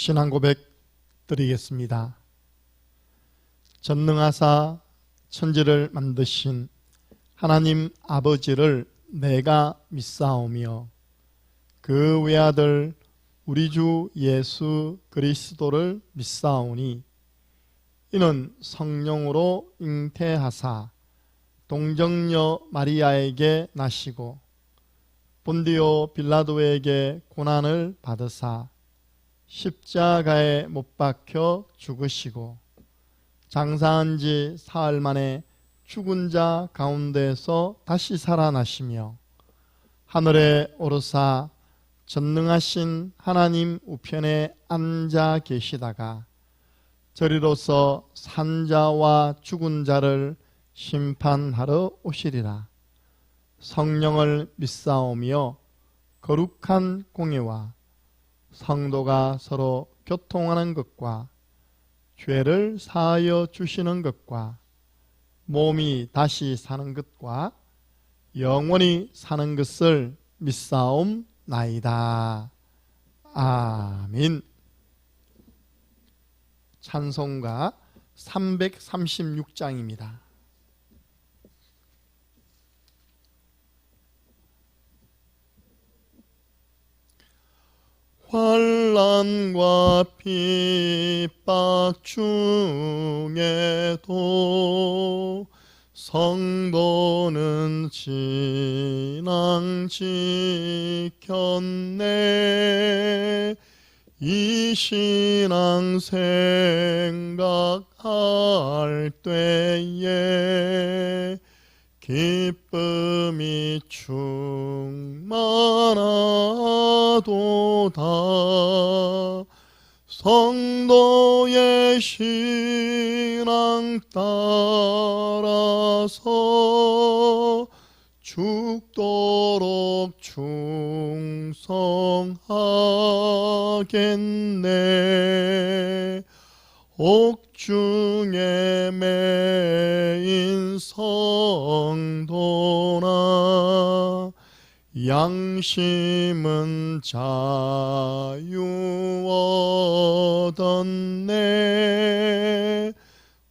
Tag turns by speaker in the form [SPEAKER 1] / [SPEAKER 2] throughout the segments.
[SPEAKER 1] 신앙 고백 드리겠습니다. 전능하사 천지를 만드신 하나님 아버지를 내가 믿사오며 그 외아들 우리 주 예수 그리스도를 믿사오니 이는 성령으로 잉태하사 동정녀 마리아에게 나시고 본디오 빌라도에게 고난을 받으사 십자가에 못 박혀 죽으시고 장사한 지 사흘 만에 죽은 자 가운데서 다시 살아나시며 하늘에 오르사 전능하신 하나님 우편에 앉아 계시다가 저리로서 산자와 죽은 자를 심판하러 오시리라. 성령을 믿사오며 거룩한 공예와 성도가 서로 교통하는 것과 죄를 사하여 주시는 것과 몸이 다시 사는 것과 영원히 사는 것을 믿사옵나이다. 아멘. 찬송가 336장입니다. 환난과 핍박 중에도 성도는 진앙 지켰네. 이 신앙 생각할 때에 기쁨이 충만하도다. 성도의 신앙 따라서 죽도록 충성하겠네. 옥중에 매인 성도나 양심은 자유 얻었네.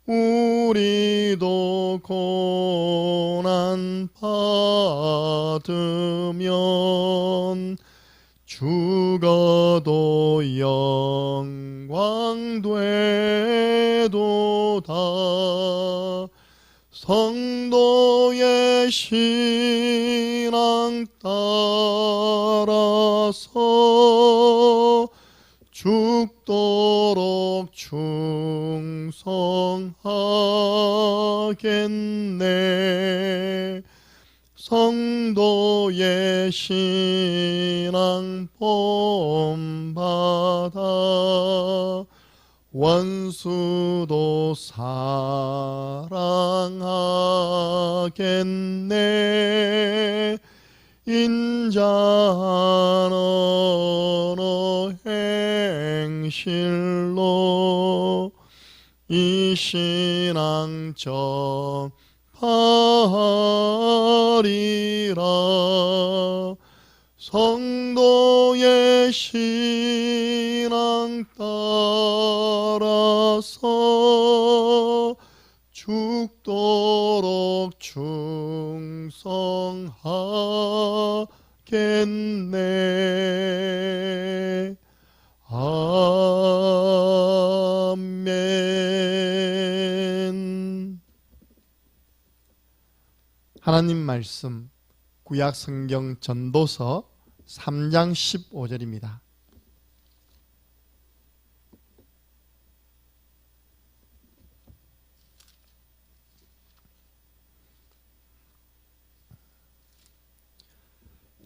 [SPEAKER 1] 우리도 고난 받으면 죽어도 영광 되도다. 성도의 신앙 따라서 죽도록 충성하겠네. 성도의 신앙 본받아 원수도 사랑하겠네. 인자한 언어 행실로 이 신앙 전파하리라. 성도의 신앙 따라서 죽도록 충성하겠네. 아멘. 하나님 말씀 구약 성경 전도서 3장 15절입니다.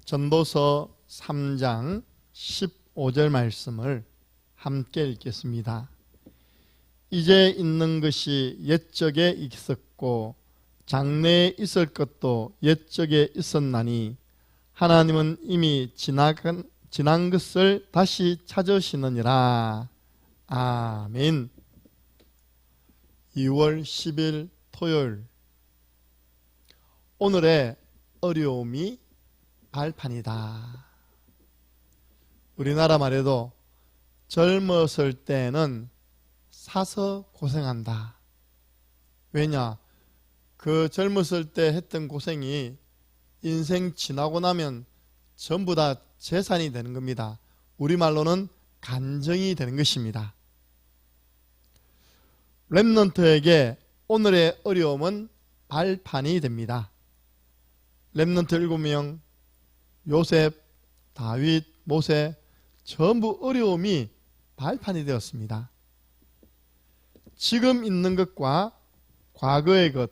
[SPEAKER 1] 전도서 3장 15절 말씀을 함께 읽겠습니다. 이제 있는 것이 옛적에 있었고 장래에 있을 것도 옛적에 있었나니 하나님은 이미 지난 것을 다시 찾으시느니라. 아멘. 2월 10일 토요일, 오늘의 어려움이 발판이다. 우리나라 말에도 젊었을 때는 사서 고생한다. 왜냐? 그 젊었을 때 했던 고생이 인생 지나고 나면 전부 다 재산이 되는 겁니다. 우리말로는 간정이 되는 것입니다. 렘넌트에게 오늘의 어려움은 발판이 됩니다. 렘넌트 7명, 요셉, 다윗, 모세 전부 어려움이 발판이 되었습니다. 지금 있는 것과 과거의 것,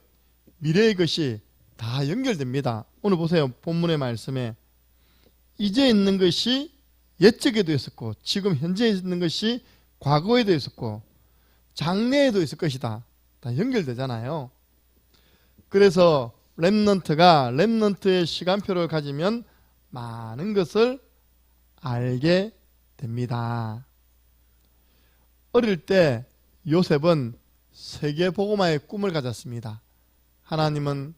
[SPEAKER 1] 미래의 것이 다 연결됩니다. 오늘 보세요. 본문의 말씀에 이제 있는 것이 옛적에도 있었고 지금 현재 있는 것이 과거에도 있었고 장래에도 있을 것이다. 다 연결되잖아요. 그래서 렘넌트가 렘넌트의 시간표를 가지면 많은 것을 알게 됩니다. 어릴 때 요셉은 세계복음화의 꿈을 가졌습니다. 하나님은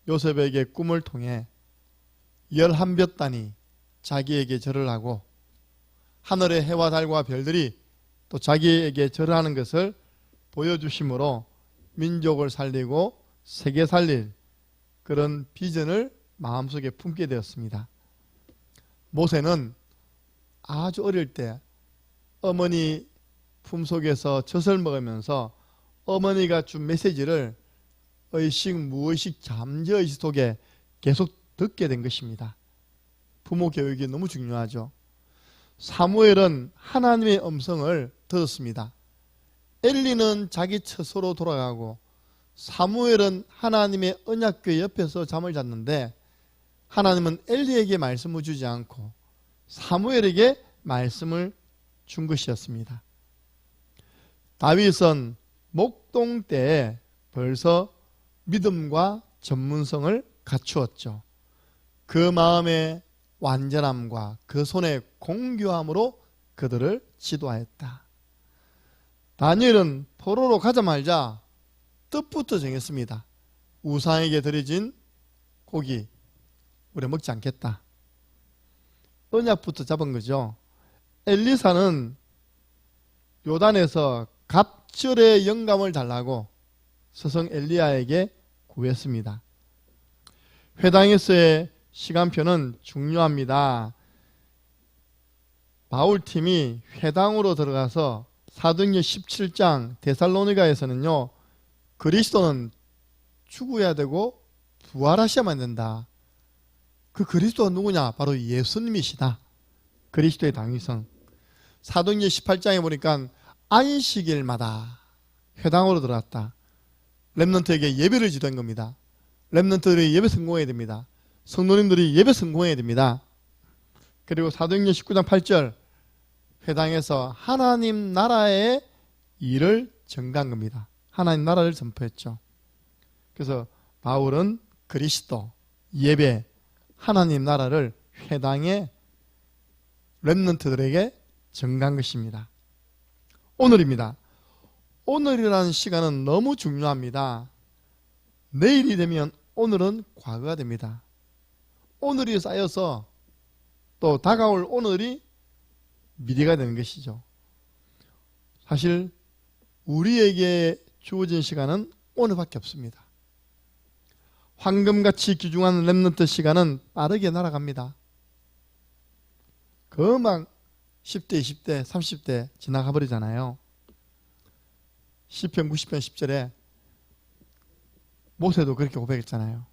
[SPEAKER 1] 요셉에게 꿈을 통해 11볕단이 자기에게 절을 하고 하늘의 해와 달과 별들이 또 자기에게 절하는 것을 보여주심으로 민족을 살리고 세계 살릴 그런 비전을 마음속에 품게 되었습니다. 모세는 아주 어릴 때 어머니 품속에서 젖을 먹으면서 어머니가 준 메시지를 의식 무의식 잠재의식 속에 계속 듣게 된 것입니다. 부모 교육이 너무 중요하죠. 사무엘은 하나님의 음성을 들었습니다. 엘리는 자기 처소로 돌아가고 사무엘은 하나님의 언약궤 옆에서 잠을 잤는데 하나님은 엘리에게 말씀을 주지 않고 사무엘에게 말씀을 준 것이었습니다. 다윗은 목동 때에 벌써 믿음과 전문성을 갖추었죠. 그 마음의 완전함과 그 손의 공교함으로 그들을 지도하였다. 다니엘은 포로로 가자마자 뜻부터 정했습니다. 우상에게 드려진 고기 우리 먹지 않겠다. 언약부터 잡은 거죠. 엘리사는 요단에서 갑절의 영감을 달라고 스승 엘리야에게 구했습니다. 회당에서의 시간표는 중요합니다. 바울팀이 회당으로 들어가서 사도행전 17장 데살로니가에서는요, 그리스도는 죽어야 되고 부활하셔야만 된다. 그 그리스도가 누구냐? 바로 예수님이시다. 그리스도의 당위성. 사도행전 18장에 보니까 안식일마다 회당으로 들어갔다. 렘넌트에게 예배를 지도한 겁니다. 렘넌트들이 예배 성공해야 됩니다. 성도님들이 예배 성공해야 됩니다. 그리고 사도행전 19장 8절 회당에서 하나님 나라의 일을 전가한 겁니다. 하나님 나라를 전파했죠. 그래서 바울은 그리스도, 예배, 하나님 나라를 회당의 렘넌트들에게 전가한 것입니다. 오늘입니다. 오늘이라는 시간은 너무 중요합니다. 내일이 되면 오늘은 과거가 됩니다. 오늘이 쌓여서 또 다가올 오늘이 미래가 되는 것이죠. 사실 우리에게 주어진 시간은 오늘밖에 없습니다. 황금같이 귀중한 렘넌트 시간은 빠르게 날아갑니다. 금방 10대, 20대, 30대 지나가 버리잖아요. 시편 90편 10절에 모세도 그렇게 고백했잖아요.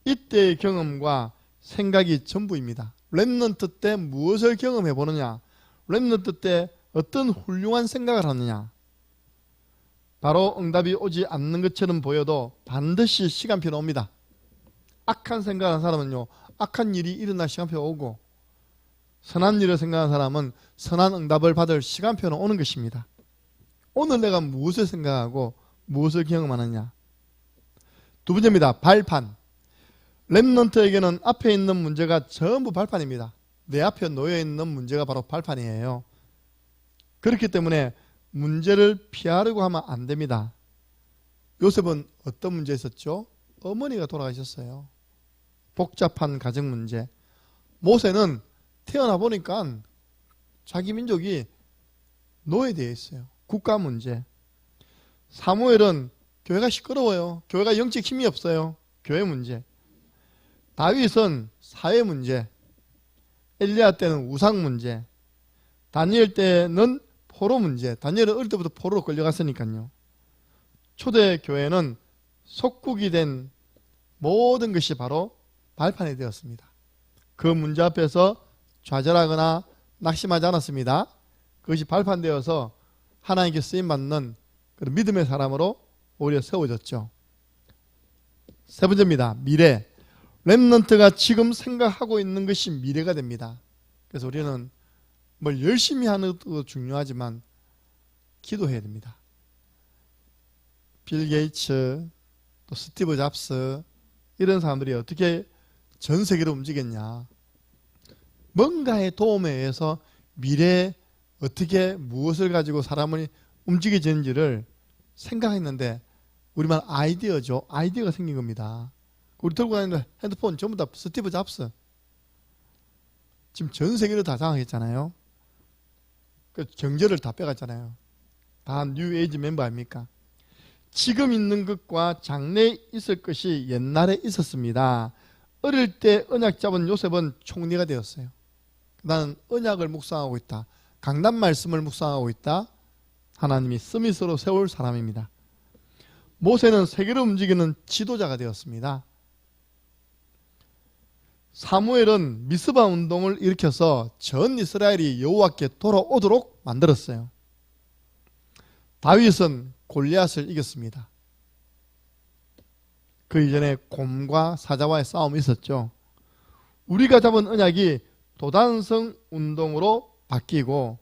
[SPEAKER 1] 이때의 경험과 생각이 전부입니다. 렘넌트 때 무엇을 경험해 보느냐, 렘넌트 때 어떤 훌륭한 생각을 하느냐. 바로 응답이 오지 않는 것처럼 보여도 반드시 시간표는 옵니다. 악한 생각하는 사람은요, 악한 일이 일어날 시간표가 오고, 선한 일을 생각하는 사람은 선한 응답을 받을 시간표는 오는 것입니다. 오늘 내가 무엇을 생각하고 무엇을 경험하느냐. 두 번째입니다. 발판. 렘넌트에게는 앞에 있는 문제가 전부 발판입니다. 내 앞에 놓여있는 문제가 바로 발판이에요. 그렇기 때문에 문제를 피하려고 하면 안 됩니다. 요셉은 어떤 문제 있었죠? 어머니가 돌아가셨어요. 복잡한 가정 문제. 모세는 태어나 보니까 자기 민족이 노예되어 있어요. 국가 문제. 사무엘은 교회가 시끄러워요. 교회가 영적 힘이 없어요. 교회 문제. 다윗은 사회 문제. 엘리야 때는 우상 문제. 다니엘 때는 포로 문제. 다니엘은 어릴 때부터 포로로 끌려갔으니까요. 초대 교회는 속국이 된 모든 것이 바로 발판이 되었습니다. 그 문제 앞에서 좌절하거나 낙심하지 않았습니다. 그것이 발판되어서 하나님께 쓰임받는 그런 믿음의 사람으로 오히려 세워졌죠. 세 번째입니다. 미래. 렘넌트가 지금 생각하고 있는 것이 미래가 됩니다. 그래서 우리는 뭘 열심히 하는 것도 중요하지만 기도해야 됩니다. 빌 게이츠, 또 스티브 잡스 이런 사람들이 어떻게 전 세계를 움직였냐. 뭔가의 도움에 의해서 미래에 어떻게 무엇을 가지고 사람을 움직여지는지를 생각했는데 우리말 아이디어죠. 아이디어가 생긴 겁니다. 우리 들고 다니는 핸드폰 전부 다 스티브 잡스. 지금 전 세계를 다 장악했잖아요. 그 경제를 다 빼갔잖아요. 다 뉴에이지 멤버 아닙니까? 지금 있는 것과 장래에 있을 것이 옛날에 있었습니다. 어릴 때 언약 잡은 요셉은 총리가 되었어요. 나는 언약을 묵상하고 있다. 강단 말씀을 묵상하고 있다. 하나님이 스미스로 세울 사람입니다. 모세는 세계를 움직이는 지도자가 되었습니다. 사무엘은 미스바 운동을 일으켜서 전 이스라엘이 여호와께 돌아오도록 만들었어요. 다윗은 골리앗을 이겼습니다. 그 이전에 곰과 사자와의 싸움이 있었죠. 우리가 잡은 언약이 도단성 운동으로 바뀌고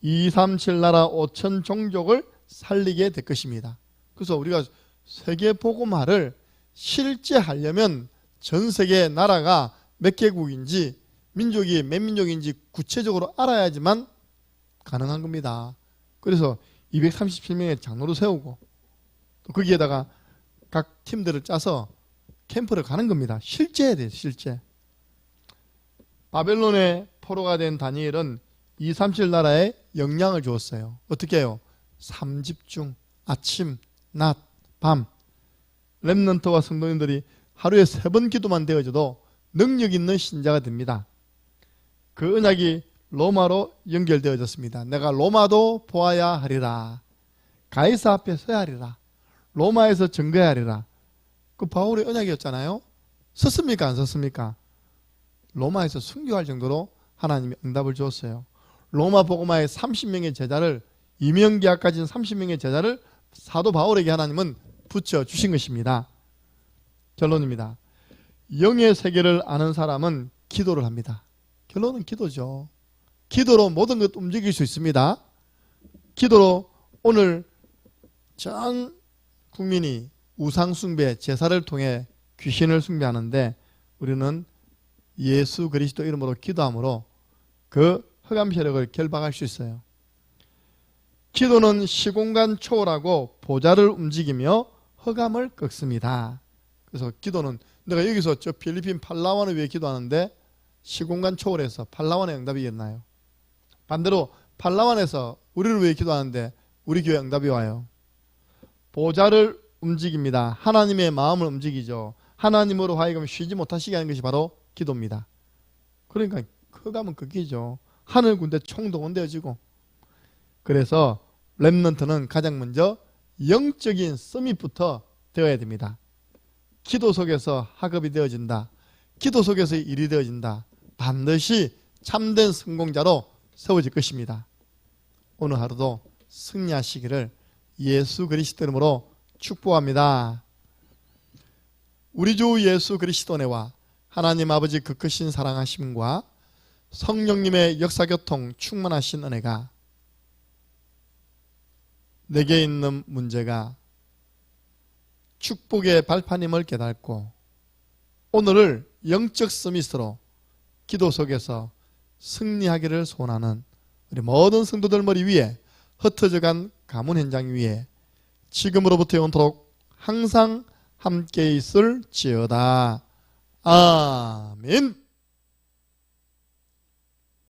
[SPEAKER 1] 237 나라 5천 종족을 살리게 될 것입니다. 그래서 우리가 세계 복음화를 실제 하려면 전 세계 나라가 몇 개국인지 민족이 몇 민족인지 구체적으로 알아야지만 가능한 겁니다. 그래서 237명의 장로를 세우고 또 거기에다가 각 팀들을 짜서 캠프를 가는 겁니다. 실제 해야 돼요. 실제. 바벨론의 포로가 된 다니엘은 237 나라에 영향을 주었어요. 어떻게 해요? 3집중, 아침, 낮, 밤. 렘넌트와 성도님들이 하루에 3번 기도만 되어져도 능력 있는 신자가 됩니다. 그 언약이 로마로 연결되어졌습니다. 내가 로마도 보아야 하리라. 가이사 앞에 서야 하리라. 로마에서 증거해야 하리라. 그 바울의 언약이었잖아요. 썼습니까? 안 썼습니까? 로마에서 순교할 정도로 하나님이 응답을 주었어요. 로마 복음화의 30명의 제자를 이명계약 가진 30명의 제자를 사도 바울에게 하나님은 붙여주신 것입니다. 결론입니다. 영의 세계를 아는 사람은 기도를 합니다. 결론은 기도죠. 기도로 모든 것 움직일 수 있습니다. 기도로 오늘 전 국민이 우상 숭배, 제사를 통해 귀신을 숭배하는데 우리는 예수 그리스도 이름으로 기도함으로 그 흑암 세력을 결박할 수 있어요. 기도는 시공간 초월하고 보좌를 움직이며 흑암을 꺾습니다. 그래서 기도는 내가 여기서 저 필리핀 팔라완을 위해 기도하는데 시공간 초월해서 팔라완의 응답이 있나요? 반대로 팔라완에서 우리를 위해 기도하는데 우리 교회 응답이 와요. 보좌를 움직입니다. 하나님의 마음을 움직이죠. 하나님으로 하여금 쉬지 못하시게 하는 것이 바로 기도입니다. 그러니까 흑암은 꺾이죠. 하늘 군대 총동원되어지고. 그래서 렘넌트는 가장 먼저 영적인 서밋부터 되어야 됩니다. 기도 속에서 학업이 되어진다. 기도 속에서 일이 되어진다. 반드시 참된 성공자로 세워질 것입니다. 오늘 하루도 승리하시기를 예수 그리스도 이름으로 축복합니다. 우리 주 예수 그리스도네와 하나님 아버지 그 크신 사랑하심과 성령님의 역사교통 충만하신 은혜가 내게 있는 문제가 축복의 발판임을 깨닫고 오늘을 영적 서밋으로 기도 속에서 승리하기를 소원하는 우리 모든 성도들 머리 위에 흩어져간 가문 현장 위에 지금으로부터 영원토록 항상 함께 있을지어다. 아멘.